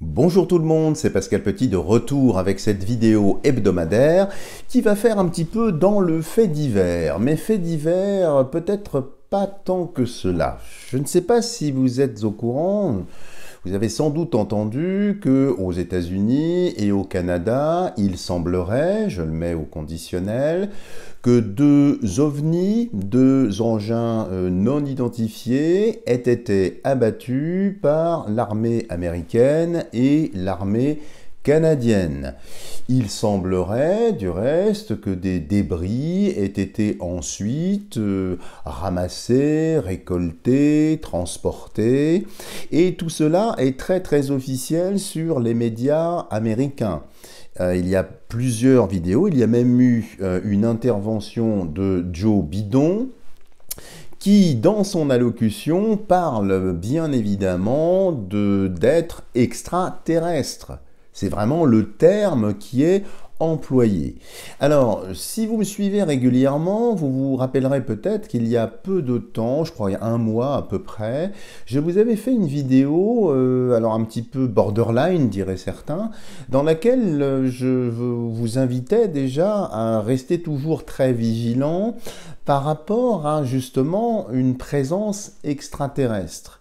Bonjour tout le monde, c'est Pascal Petit de retour avec cette vidéo hebdomadaire qui va faire un petit peu dans le fait divers. Mais fait divers, peut-être pas tant que cela. Je ne sais pas si vous êtes au courant, vous avez sans doute entendu que aux États-Unis et au Canada, il semblerait, je le mets au conditionnel, que deux ovnis, deux engins non identifiés, aient été abattus par l'armée américaine et l'armée canadienne. Il semblerait, du reste, que des débris aient été ensuite ramassés, récoltés, transportés, et tout cela est très très officiel sur les médias américains. Il y a plusieurs vidéos, il y a même eu une intervention de Joe Biden qui, dans son allocution, parle bien évidemment d'êtres extraterrestres. C'est vraiment le terme qui est employé. Alors, si vous me suivez régulièrement, vous vous rappellerez peut-être qu'il y a peu de temps, je crois il y a un mois à peu près, je vous avais fait une vidéo, alors un petit peu borderline, diraient certains, dans laquelle je vous invitais déjà à rester toujours très vigilant par rapport à justement une présence extraterrestre.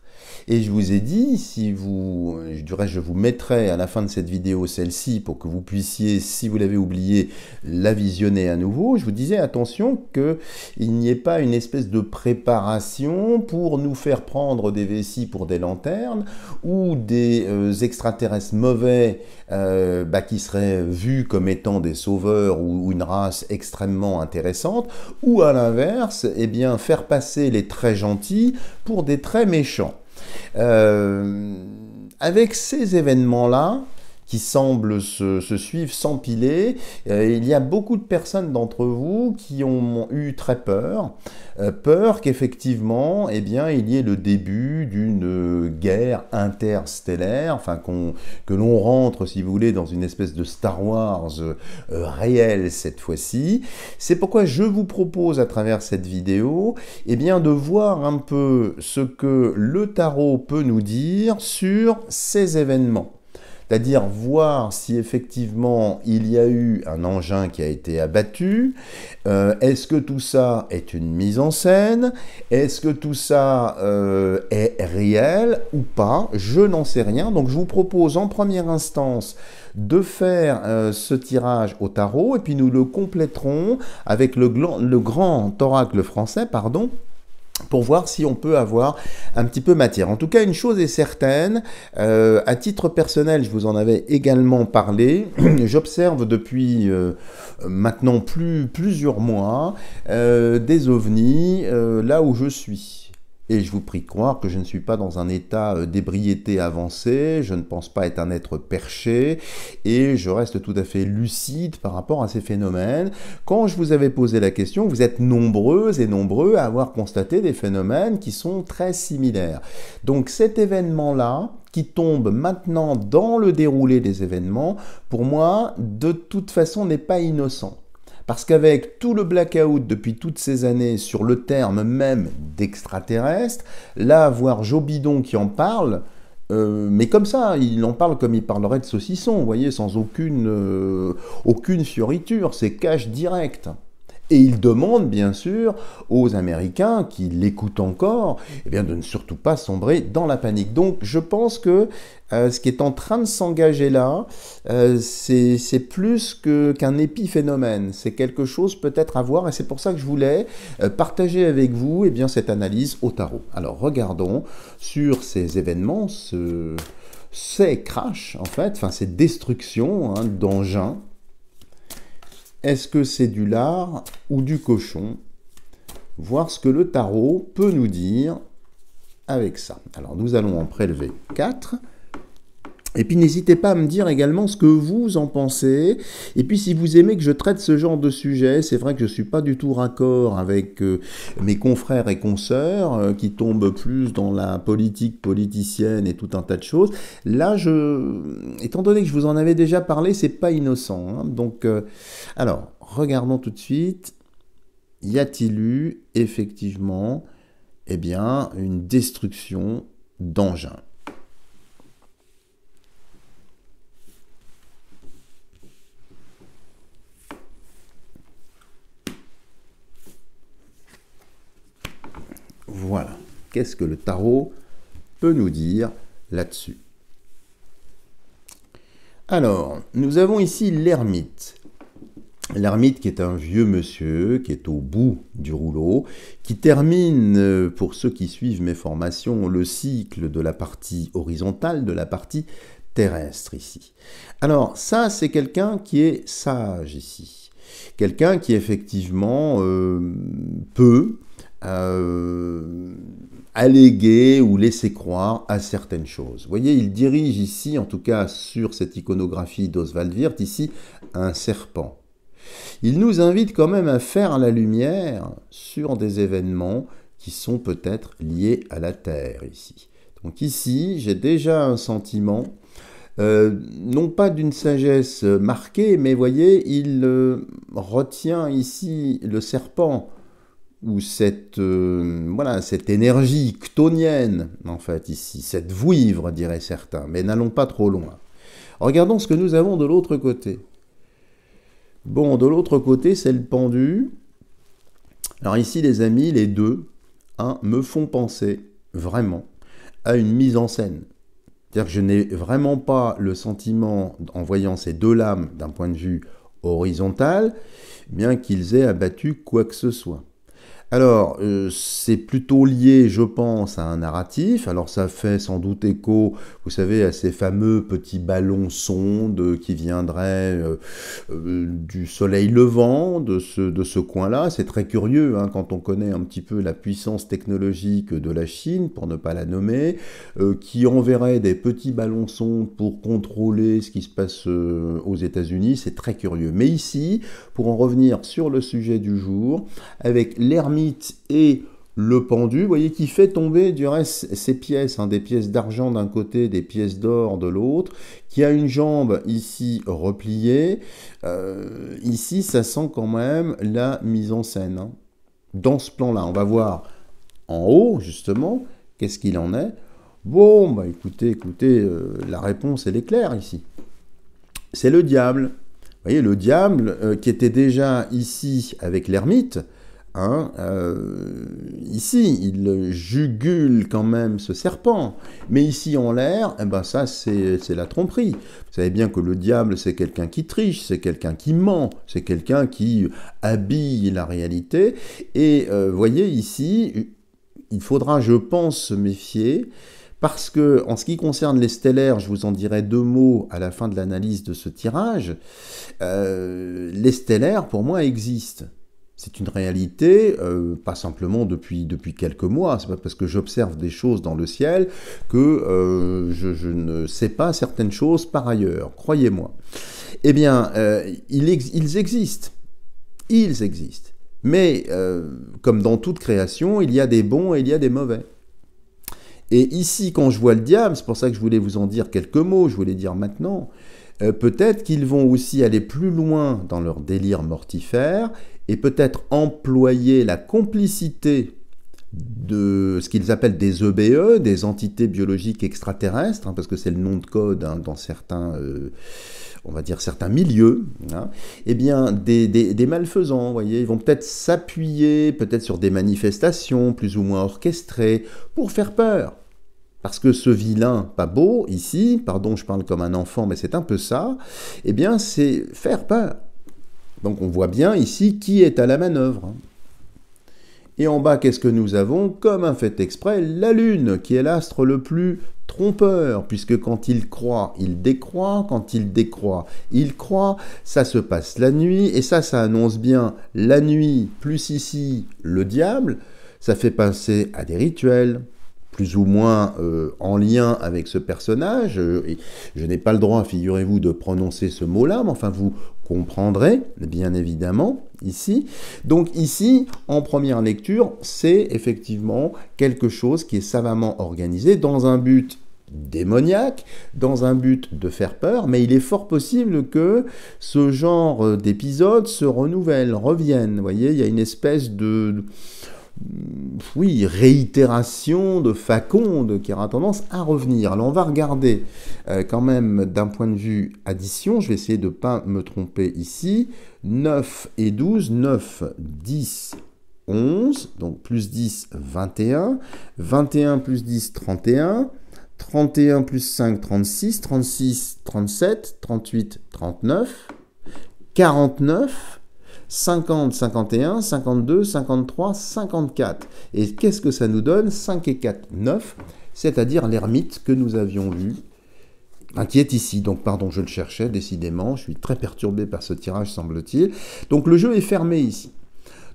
Et je vous ai dit, je vous mettrai à la fin de cette vidéo celle-ci pour que vous puissiez, si vous l'avez oublié, la visionner à nouveau. Je vous disais, attention, qu'il n'y ait pas une espèce de préparation pour nous faire prendre des vessies pour des lanternes ou des extraterrestres mauvais qui seraient vus comme étant des sauveurs ou une race extrêmement intéressante, ou à l'inverse, eh bien, faire passer les très gentils pour des très méchants. Avec ces événements-là, qui semblent se suivre, s'empiler, il y a beaucoup de personnes d'entre vous qui ont eu très peur, peur qu'effectivement, eh bien, il y ait le début d'une guerre interstellaire, enfin que l'on rentre, si vous voulez, dans une espèce de Star Wars réel cette fois-ci. C'est pourquoi je vous propose à travers cette vidéo, eh bien, de voir un peu ce que le tarot peut nous dire sur ces événements. C'est-à-dire voir si effectivement il y a eu un engin qui a été abattu, est-ce que tout ça est une mise en scène, est-ce que tout ça est réel ou pas, je n'en sais rien. Donc je vous propose en première instance de faire ce tirage au tarot et puis nous le compléterons avec le grand oracle français, pardon, pour voir si on peut avoir un petit peu matière. En tout cas, une chose est certaine, à titre personnel, je vous en avais également parlé, j'observe depuis maintenant plusieurs mois des ovnis là où je suis. Et je vous prie de croire que je ne suis pas dans un état d'ébriété avancée, je ne pense pas être un être perché, et je reste tout à fait lucide par rapport à ces phénomènes. Quand je vous avais posé la question, vous êtes nombreuses et nombreux à avoir constaté des phénomènes qui sont très similaires. Donc cet événement-là, qui tombe maintenant dans le déroulé des événements, pour moi, de toute façon, n'est pas innocent. Parce qu'avec tout le blackout depuis toutes ces années sur le terme même d'extraterrestre, là, voir Joe Biden qui en parle, mais comme ça, il en parle comme il parlerait de saucisson, vous voyez, sans aucune fioriture, c'est cash direct. Et il demande, bien sûr, aux Américains qui l'écoutent encore, eh bien, de ne surtout pas sombrer dans la panique. Donc, je pense que ce qui est en train de s'engager là, c'est plus qu'un épiphénomène. C'est quelque chose peut-être à voir, et c'est pour ça que je voulais partager avec vous eh bien, cette analyse au tarot. Alors, regardons sur ces événements, ces crashs, en fait, enfin, ces destructions d'engins. Est-ce que c'est du lard ou du cochon? Voir ce que le tarot peut nous dire avec ça. Alors, nous allons en prélever 4. Et puis, n'hésitez pas à me dire également ce que vous en pensez. Et puis, si vous aimez que je traite ce genre de sujet, c'est vrai que je ne suis pas du tout raccord avec mes confrères et consoeurs qui tombent plus dans la politique politicienne et tout un tas de choses. Là, étant donné que je vous en avais déjà parlé, c'est pas innocent. Donc, alors, regardons tout de suite. Y a-t-il eu, effectivement, eh bien, une destruction d'engins? Qu'est-ce que le tarot peut nous dire là-dessus? Alors, nous avons ici l'ermite. L'ermite qui est un vieux monsieur, qui est au bout du rouleau, qui termine, pour ceux qui suivent mes formations, le cycle de la partie horizontale, de la partie terrestre ici. Alors ça, c'est quelqu'un qui est sage ici. Quelqu'un qui effectivement peut alléguer ou laisser croire à certaines choses. Vous voyez, il dirige ici, en tout cas sur cette iconographie d'Oswald Wirth, ici, un serpent. Il nous invite quand même à faire la lumière sur des événements qui sont peut-être liés à la Terre ici. Donc ici, j'ai déjà un sentiment, non pas d'une sagesse marquée, mais voyez, il retient ici le serpent, ou cette, voilà, cette énergie chtonienne, en fait, ici, cette vouivre, diraient certains, mais n'allons pas trop loin. Regardons ce que nous avons de l'autre côté. Bon, de l'autre côté, c'est le pendu. Alors ici, les amis, les deux, me font penser, vraiment, à une mise en scène. C'est-à-dire que je n'ai vraiment pas le sentiment, en voyant ces deux lames d'un point de vue horizontal, bien qu'ils aient abattu quoi que ce soit. Alors, c'est plutôt lié, je pense, à un narratif. Alors, ça fait sans doute écho, vous savez, à ces fameux petits ballons sondes qui viendraient du soleil levant, de ce coin-là. C'est très curieux, hein, quand on connaît un petit peu la puissance technologique de la Chine, pour ne pas la nommer, qui enverrait des petits ballons sondes pour contrôler ce qui se passe aux États-Unis. C'est très curieux. Mais ici, pour en revenir sur le sujet du jour, avec l'ermite et le pendu, vous voyez, qui fait tomber du reste ces pièces, hein, des pièces d'argent d'un côté, des pièces d'or de l'autre, qui a une jambe ici repliée. Ici, ça sent quand même la mise en scène. Hein. Dans ce plan-là, on va voir en haut, justement, qu'est-ce qu'il en est. Bon, bah écoutez, la réponse, elle est claire ici. C'est le diable. Vous voyez, le diable qui était déjà ici avec l'ermite. Hein, ici, il jugule quand même ce serpent, mais ici en l'air, eh ben ça c'est la tromperie. Vous savez bien que le diable c'est quelqu'un qui triche, c'est quelqu'un qui ment, c'est quelqu'un qui habille la réalité. Et voyez ici, il faudra, je pense, se méfier. Parce que, en ce qui concerne les stellaires, je vous en dirai deux mots à la fin de l'analyse de ce tirage, les stellaires, pour moi, existent. C'est une réalité, pas simplement depuis quelques mois. C'est pas parce que j'observe des choses dans le ciel que je ne sais pas certaines choses par ailleurs, croyez-moi. Eh bien, ils existent. Ils existent. Mais, comme dans toute création, il y a des bons et il y a des mauvais. Et ici, quand je vois le diable, c'est pour ça que je voulais vous en dire quelques mots, je voulais dire maintenant, peut-être qu'ils vont aussi aller plus loin dans leur délire mortifère et peut-être employer la complicité de ce qu'ils appellent des EBE, des entités biologiques extraterrestres, hein, parce que c'est le nom de code hein, dans certains, on va dire certains milieux, hein, eh bien des malfaisants, vous voyez, ils vont peut-être s'appuyer peut-être sur des manifestations plus ou moins orchestrées pour faire peur. Parce que ce vilain pas beau, ici, pardon, je parle comme un enfant, mais c'est un peu ça, eh bien, c'est faire peur. Donc on voit bien ici qui est à la manœuvre. Et en bas, qu'est-ce que nous avons? Comme un fait exprès, la Lune, qui est l'astre le plus trompeur, puisque quand il croit, il décroît, quand il décroît, il croit, ça se passe la nuit, et ça annonce bien la nuit, plus ici, le diable, ça fait penser à des rituels, plus ou moins en lien avec ce personnage. Je n'ai pas le droit, figurez-vous, de prononcer ce mot-là, mais enfin, vous comprendrez, bien évidemment, ici. Donc ici, en première lecture, c'est effectivement quelque chose qui est savamment organisé dans un but démoniaque, dans un but de faire peur, mais il est fort possible que ce genre d'épisode se renouvelle, revienne. Vous voyez, il y a une espèce de... oui, réitération de faconde qui aura tendance à revenir. Alors on va regarder quand même d'un point de vue addition, je vais essayer de ne pas me tromper ici, 9 et 12, 9, 10, 11, donc plus 10, 21, 21 plus 10, 31, 31 plus 5, 36, 36, 37, 38, 39, 49, 50, 51, 52, 53, 54. Et qu'est-ce que ça nous donne? 5 et 4, 9, c'est-à-dire l'ermite que nous avions vu, qui est ici. Donc, pardon, je le cherchais, décidément. Je suis très perturbé par ce tirage, semble-t-il. Donc, le jeu est fermé ici.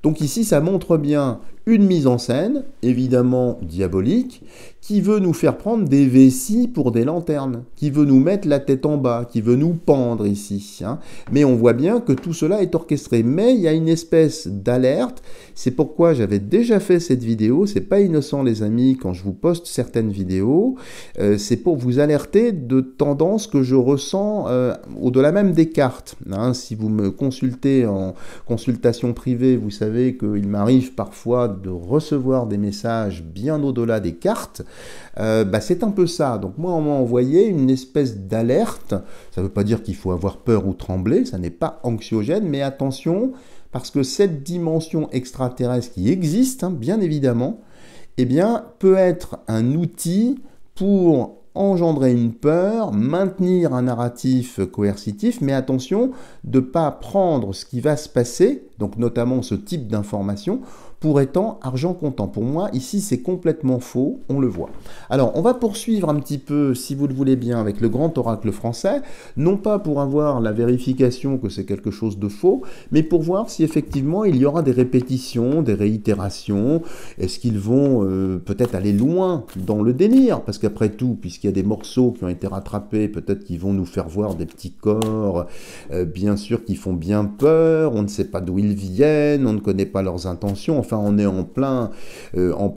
Donc ici, ça montre bien une mise en scène, évidemment diabolique, qui veut nous faire prendre des vessies pour des lanternes, qui veut nous mettre la tête en bas, qui veut nous pendre ici. Hein. Mais on voit bien que tout cela est orchestré. Mais il y a une espèce d'alerte. C'est pourquoi j'avais déjà fait cette vidéo. C'est pas innocent, les amis, quand je vous poste certaines vidéos. C'est pour vous alerter de tendances que je ressens au-delà même des cartes. Hein. Si vous me consultez en consultation privée, vous savez qu'il m'arrive parfois de recevoir des messages bien au-delà des cartes. C'est un peu ça. Donc moi, on m'a envoyé une espèce d'alerte. Ça ne veut pas dire qu'il faut avoir peur ou trembler, ça n'est pas anxiogène, mais attention, parce que cette dimension extraterrestre qui existe, bien évidemment, eh bien, peut être un outil pour engendrer une peur, maintenir un narratif coercitif, mais attention de ne pas prendre ce qui va se passer, donc notamment ce type d'information, pour étant argent comptant. Pour moi, ici, c'est complètement faux, on le voit. Alors, on va poursuivre un petit peu, si vous le voulez bien, avec le grand oracle français, non pas pour avoir la vérification que c'est quelque chose de faux, mais pour voir si effectivement il y aura des répétitions, des réitérations, est-ce qu'ils vont peut-être aller loin dans le délire, parce qu'après tout, puisqu'il y a des morceaux qui ont été rattrapés, peut-être qu'ils vont nous faire voir des petits corps, bien sûr, qui font bien peur, on ne sait pas d'où ils viennent, on ne connaît pas leurs intentions, enfin on est en plein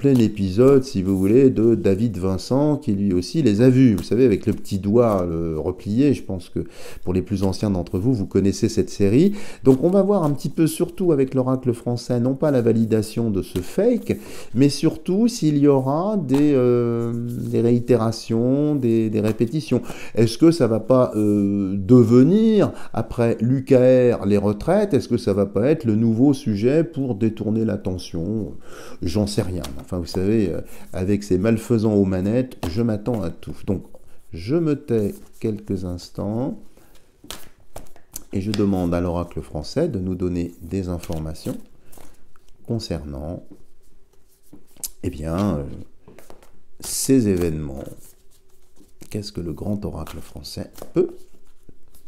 épisode, si vous voulez, de David Vincent, qui lui aussi les a vus, vous savez, avec le petit doigt replié. Je pense que pour les plus anciens d'entre vous, vous connaissez cette série. Donc on va voir un petit peu, surtout avec l'oracle français, non pas la validation de ce fake, mais surtout s'il y aura des réitérations, des répétitions. Est-ce que ça va pas devenir, après l'UKR, les retraites, est-ce que ça va pas être le nouveau sujet pour détourner l'attention? J'en sais rien. Enfin, vous savez, avec ces malfaisants aux manettes, je m'attends à tout. Donc, je me tais quelques instants et je demande à l'oracle français de nous donner des informations concernant, ces événements. Qu'est-ce que le grand oracle français peut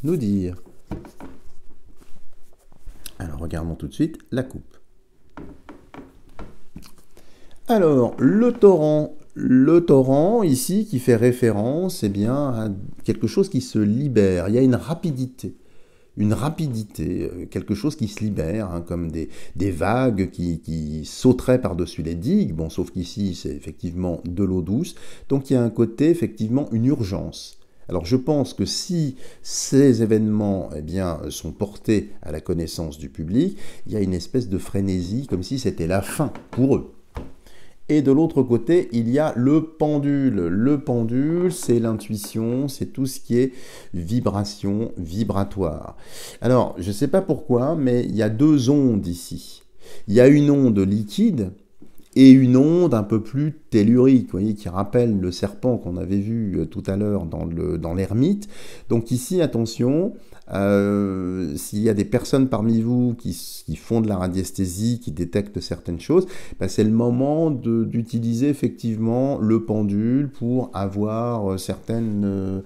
nous dire? Alors, regardons tout de suite la coupe. Alors, le torrent ici qui fait référence à quelque chose qui se libère. Il y a une rapidité, quelque chose qui se libère, comme des vagues qui sauteraient par-dessus les digues. Bon, sauf qu'ici, c'est effectivement de l'eau douce. Donc, il y a un côté, effectivement, une urgence. Alors, je pense que si ces événements sont portés à la connaissance du public, il y a une espèce de frénésie, comme si c'était la fin pour eux. Et de l'autre côté, il y a le pendule. Le pendule, c'est l'intuition, c'est tout ce qui est vibration, vibratoire. Alors, je ne sais pas pourquoi, mais il y a deux ondes ici. Il y a une onde liquide et une onde un peu plus tellurique, vous voyez, qui rappelle le serpent qu'on avait vu tout à l'heure dans l'ermite. Donc ici, attention, s'il y a des personnes parmi vous qui font de la radiesthésie, qui détectent certaines choses, c'est le moment d'utiliser effectivement le pendule pour avoir certaines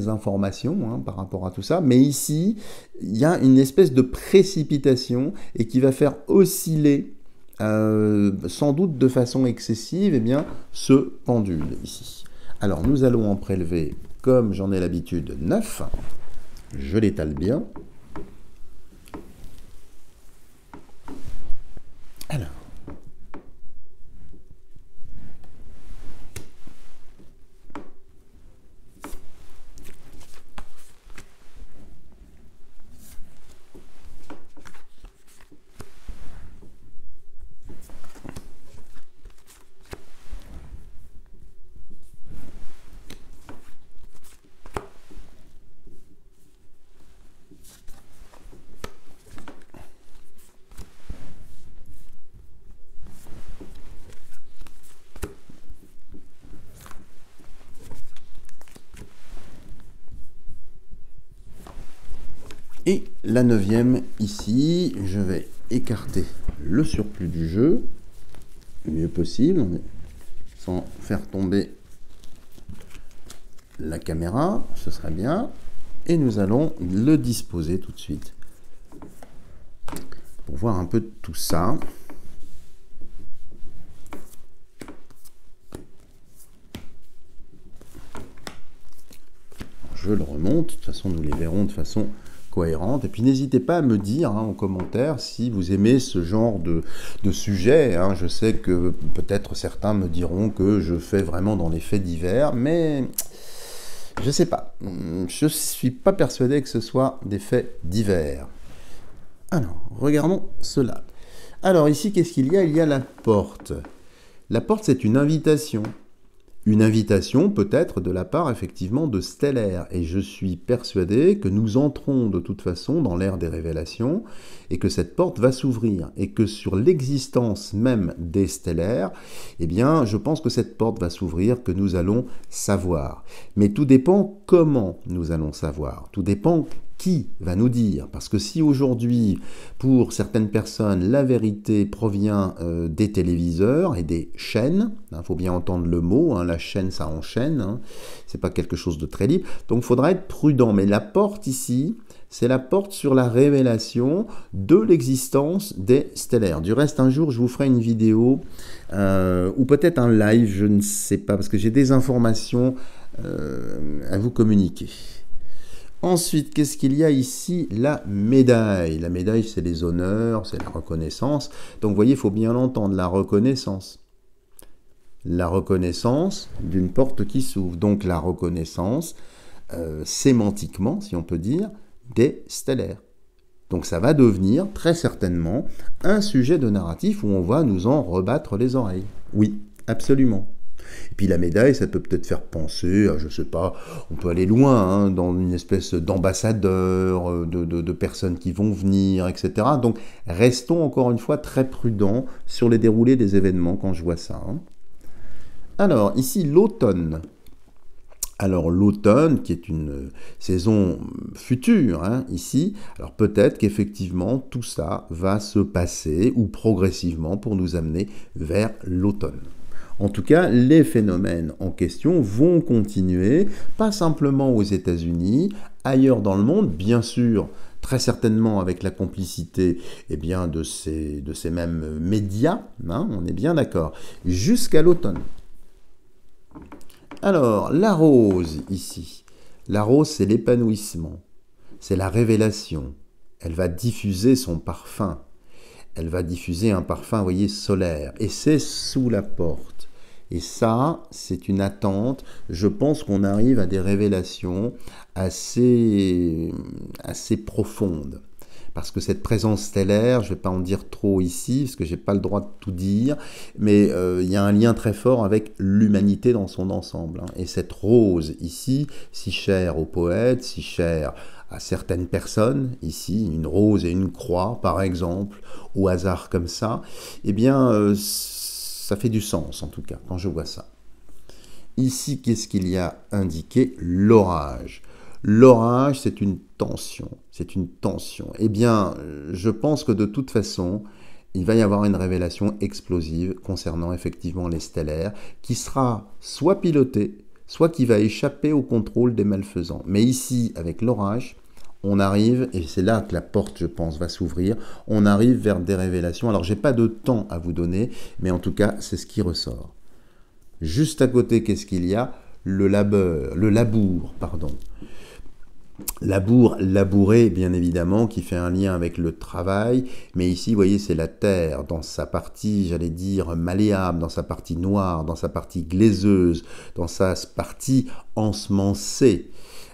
informations par rapport à tout ça. Mais ici, il y a une espèce de précipitation et qui va faire osciller sans doute de façon excessive, ce pendule ici. Alors, nous allons en prélever, comme j'en ai l'habitude, 9. Je l'étale bien. Alors. Et la 9e ici, je vais écarter le surplus du jeu le mieux possible, sans faire tomber la caméra, ce serait bien. Et nous allons le disposer tout de suite. Pour voir un peu de tout ça. Je le remonte, de toute façon nous les verrons de façon cohérente. Et puis n'hésitez pas à me dire en commentaire si vous aimez ce genre de sujet. Je sais que peut-être certains me diront que je fais vraiment dans les faits divers, mais je ne sais pas. Je ne suis pas persuadé que ce soit des faits divers. Alors, regardons cela. Alors ici, qu'est-ce qu'il y a? Il y a la porte. La porte, c'est une invitation. Une invitation peut-être de la part effectivement de Stellaire. Et je suis persuadé que nous entrons de toute façon dans l'ère des révélations et que cette porte va s'ouvrir. Et que sur l'existence même des Stellaires, eh bien, je pense que cette porte va s'ouvrir, que nous allons savoir. Mais tout dépend comment nous allons savoir. Tout dépend qui va nous dire? Parce que si aujourd'hui, pour certaines personnes, la vérité provient des téléviseurs et des chaînes, il faut bien entendre le mot, la chaîne ça enchaîne, c'est pas quelque chose de très libre, donc il faudra être prudent. Mais la porte ici, c'est la porte sur la révélation de l'existence des stellaires. Du reste, un jour, je vous ferai une vidéo, ou peut-être un live, je ne sais pas, parce que j'ai des informations à vous communiquer. Ensuite, qu'est-ce qu'il y a ici? La médaille. La médaille, c'est les honneurs, c'est la reconnaissance. Donc, vous voyez, il faut bien l'entendre, la reconnaissance. La reconnaissance d'une porte qui s'ouvre. Donc, la reconnaissance, sémantiquement, si on peut dire, des stellaires. Donc, ça va devenir, très certainement, un sujet de narratif où on va nous en rebattre les oreilles. Oui, absolument. Et puis la médaille, ça peut peut-être faire penser, je ne sais pas, on peut aller loin, dans une espèce d'ambassadeur, de personnes qui vont venir, etc. Donc restons encore une fois très prudents sur les déroulés des événements quand je vois ça. Alors ici l'automne. Alors l'automne, qui est une saison future, ici, alors peut-être qu'effectivement tout ça va se passer, ou progressivement, pour nous amener vers l'automne. En tout cas, les phénomènes en question vont continuer, pas simplement aux États-Unis, ailleurs dans le monde, bien sûr, très certainement avec la complicité de ces mêmes médias, on est bien d'accord, jusqu'à l'automne. Alors, la rose, ici. La rose, c'est l'épanouissement, c'est la révélation. Elle va diffuser son parfum. Elle va diffuser un parfum, vous voyez, solaire. Et c'est sous la porte. Et ça, c'est une attente. Je pense qu'on arrive à des révélations assez profondes. Parce que cette présence stellaire, je ne vais pas en dire trop ici, parce que je n'ai pas le droit de tout dire, mais il y a un lien très fort avec l'humanité dans son ensemble. Et cette rose ici, si chère aux poètes, si chère à certaines personnes, ici, une rose et une croix, par exemple, au hasard comme ça, eh bien, ça fait du sens, en tout cas, quand je vois ça. Ici, qu'est-ce qu'il y a indiqué? L'orage. L'orage, c'est une tension. C'est une tension. Eh bien, je pense que de toute façon, il va y avoir une révélation explosive concernant effectivement les stellaires, qui sera soit pilotée, soit qui va échapper au contrôle des malfaisants. Mais ici, avec l'orage, on arrive, et c'est là que la porte, je pense, va s'ouvrir, on arrive vers des révélations. Alors, je n'ai pas de temps à vous donner, mais en tout cas, c'est ce qui ressort. Juste à côté, qu'est-ce qu'il y a? Le labour, pardon. Labour, labourer, bien évidemment, qui fait un lien avec le travail, mais ici, vous voyez, c'est la terre, dans sa partie, j'allais dire, malléable, dans sa partie noire, dans sa partie glaiseuse, dans sa partie ensemencée.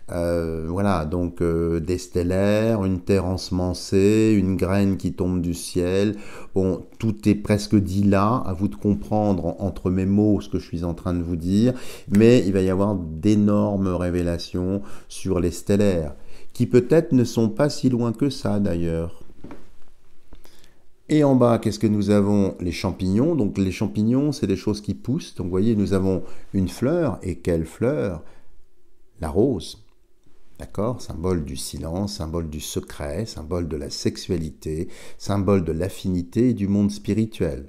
Voilà, donc des stellaires, une terre ensemencée, une graine qui tombe du ciel. Bon, tout est presque dit là, à vous de comprendre entre mes mots ce que je suis en train de vous dire, mais il va y avoir d'énormes révélations sur les stellaires, qui peut-être ne sont pas si loin que ça d'ailleurs. Et en bas, qu'est-ce que nous avons? Les champignons. Donc les champignons, c'est des choses qui poussent. Donc vous voyez, nous avons une fleur. Et quelle fleur? La rose. D'accord? Symbole du silence, symbole du secret, symbole de la sexualité, symbole de l'affinité et du monde spirituel.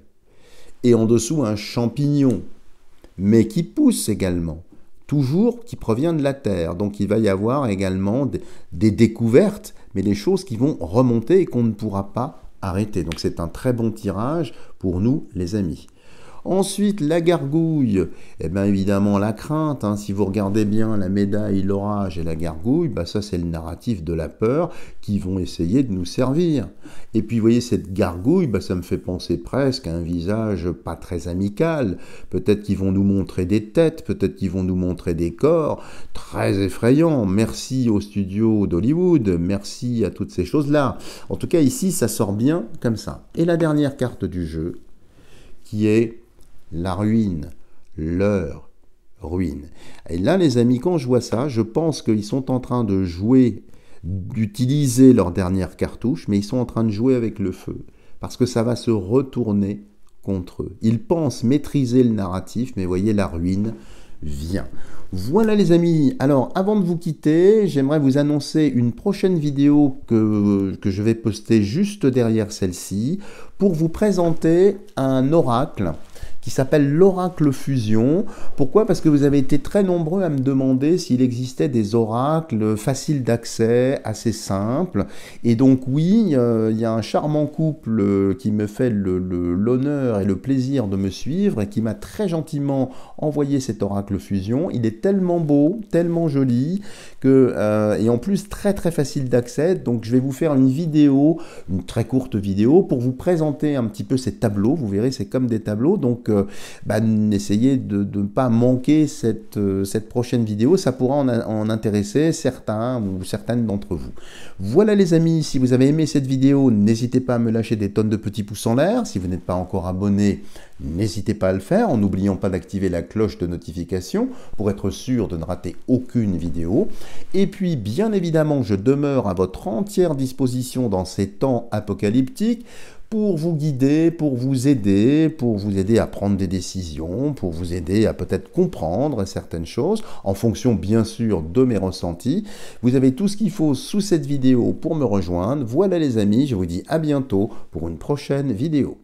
Et en dessous, un champignon, mais qui pousse également, toujours qui provient de la terre. Donc il va y avoir également des découvertes, mais des choses qui vont remonter et qu'on ne pourra pas arrêter. Donc c'est un très bon tirage pour nous, les amis. Ensuite, la gargouille, eh bien évidemment la crainte, hein. Si vous regardez bien la médaille, l'orage et la gargouille, bah ça c'est le narratif de la peur qui vont essayer de nous servir. Et puis vous voyez cette gargouille, bah, ça me fait penser presque à un visage pas très amical. Peut-être qu'ils vont nous montrer des têtes, peut-être qu'ils vont nous montrer des corps, très effrayants. Merci au studio d'Hollywood, merci à toutes ces choses-là. En tout cas ici ça sort bien comme ça. Et la dernière carte du jeu, qui est la ruine, leur ruine. Et là, les amis, quand je vois ça, je pense qu'ils sont en train de jouer, d'utiliser leur dernière cartouche, mais ils sont en train de jouer avec le feu, parce que ça va se retourner contre eux. Ils pensent maîtriser le narratif, mais voyez, la ruine vient. Voilà les amis, alors avant de vous quitter, j'aimerais vous annoncer une prochaine vidéo que je vais poster juste derrière celle-ci, pour vous présenter un oracle qui s'appelle l'oracle fusion. Pourquoi? Parce que vous avez été très nombreux à me demander s'il existait des oracles faciles d'accès, assez simples. Et donc oui, il y a un charmant couple qui me fait l'honneur et le plaisir de me suivre et qui m'a très gentiment envoyé cet oracle fusion. Il est tellement beau, tellement joli, et en plus très très facile d'accès. Donc je vais vous faire une vidéo, une très courte vidéo, pour vous présenter un petit peu ces tableaux. Vous verrez, c'est comme des tableaux. Donc essayez de ne pas manquer cette prochaine vidéo, ça pourra en intéresser certains ou certaines d'entre vous. Voilà les amis, si vous avez aimé cette vidéo, n'hésitez pas à me lâcher des tonnes de petits pouces en l'air. Si vous n'êtes pas encore abonné, n'hésitez pas à le faire en n'oubliant pas d'activer la cloche de notification pour être sûr de ne rater aucune vidéo. Et puis bien évidemment, je demeure à votre entière disposition dans ces temps apocalyptiques pour vous guider, pour vous aider à prendre des décisions, pour vous aider à peut-être comprendre certaines choses, en fonction bien sûr de mes ressentis. Vous avez tout ce qu'il faut sous cette vidéo pour me rejoindre. Voilà les amis, je vous dis à bientôt pour une prochaine vidéo.